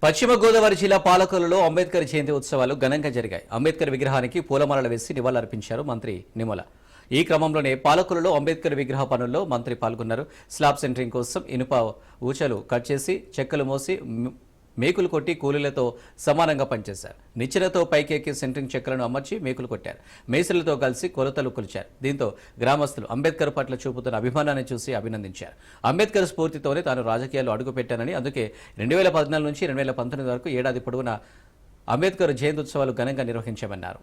పశ్చిమ గోదావరి జిల్లా పాలకొల్లులో అంబేద్కర్ జయంతి ఉత్సవాలు ఘనంగా జరిగాయి. అంబేద్కర్ విగ్రహానికి పూలమాలలు వేసి నివాళులర్పించారు మంత్రి నిమ్మల. ఈ క్రమంలోనే పాలకొల్లులో అంబేద్కర్ విగ్రహ పనుల్లో మంత్రి పాల్గొన్నారు. స్లాబ్ సెంటరింగ్ కోసం ఇనుప ఊచలు కట్ చేసి చెక్కలు మోసి మేకులు కొట్టి కూలీలతో సమానంగా పనిచేశారు. నిచ్చెనతో పైకెక్కి సెంటరింగ్ చెక్కలను అమర్చి మేకులు కొట్టారు. మేసులతో కలిసి కొలతలు కొలిచారు. దీంతో గ్రామస్తులు అంబేద్కర్ పట్ల చూపుతున్న అభిమానాన్ని చూసి అభినందించారు. అంబేద్కర్ స్ఫూర్తితోనే తాను రాజకీయాల్లో అడుగుపెట్టానని, అందుకే 2014 నుంచి 2019 వరకు ఏడాది పొడవునా అంబేద్కర్ జయంతి ఉత్సవాలు ఘనంగా నిర్వహించామన్నారు.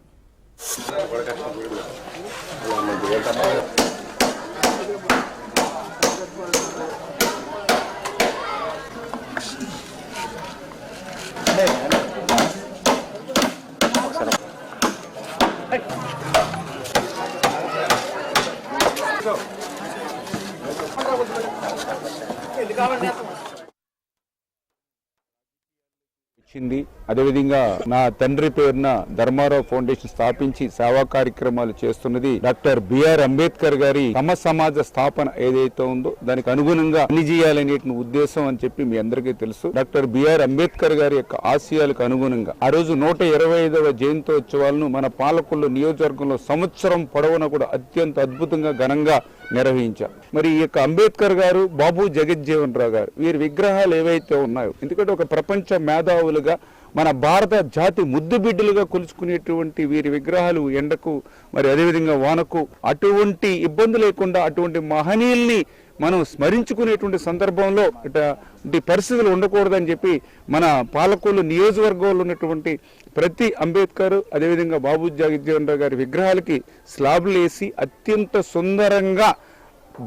అదేవిధంగా నా తండ్రి పేరున ధర్మారావు ఫౌండేషన్ స్థాపించి సేవా కార్యక్రమాలు చేస్తున్నది డాక్టర్ బిఆర్ అంబేద్కర్ గారి సమ సమాజ స్థాపన ఏదైతే ఉందో దానికి అనుగుణంగా పని చేయాలనే ఉద్దేశం అని చెప్పి మీ అందరికీ తెలుసు. డాక్టర్ బిఆర్ అంబేద్కర్ గారి యొక్క ఆశయాలకు అనుగుణంగా ఆ రోజు 125వ జయంతోత్సవాలను మన పాలకొల్లు నియోజకవర్గంలో సంవత్సరం పొడవునా కూడా అత్యంత అద్భుతంగా ఘనంగా నిర్వహించారు. మరి ఈ యొక్క అంబేద్కర్ గారు, బాబు జగజ్జీవన్ రావు గారు, వీరి విగ్రహాలు ఏవైతే ఉన్నాయో, ఎందుకంటే ఒక ప్రపంచ మేధావులుగా మన భారత జాతి ముద్దు బిడ్డలుగా కొలుచుకునేటువంటి వీరి విగ్రహాలు ఎండకు మరి అదేవిధంగా వానకు అటువంటి ఇబ్బంది లేకుండా అటువంటి మహనీయుల్ని మనం స్మరించుకునేటువంటి సందర్భంలో ఇటువంటి పరిస్థితులు ఉండకూడదని చెప్పి మన పాలకొల్లు నియోజకవర్గంలో ఉన్నటువంటి ప్రతి అంబేద్కర్ అదేవిధంగా బాబు జగజ్జీవన్ రావు గారి విగ్రహాలకి స్లాబ్లు వేసి అత్యంత సుందరంగా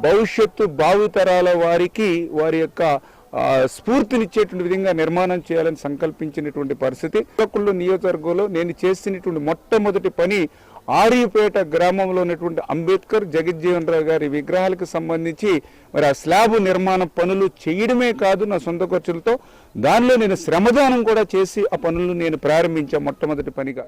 భవిష్యత్తు భావితరాల వారికి వారి యొక్క స్ఫూర్తినిచ్చేటువంటి విధంగా నిర్మాణం చేయాలని సంకల్పించినటువంటి పరిస్థితి. పాలకొల్లు నియోజకవర్గంలో నేను చేసినటువంటి మొట్టమొదటి పని ఆర్యపేట గ్రామంలో ఉన్నటువంటి అంబేద్కర్ జగజ్జీవన్ రావు గారి విగ్రహాలకు సంబంధించి మరి ఆ స్లాబ్ నిర్మాణ పనులు చేయడమే కాదు, నా సొంత ఖర్చులతో దానిలో నేను శ్రమదానం కూడా చేసి ఆ పనులను నేను ప్రారంభించాను మొట్టమొదటి పనిగా.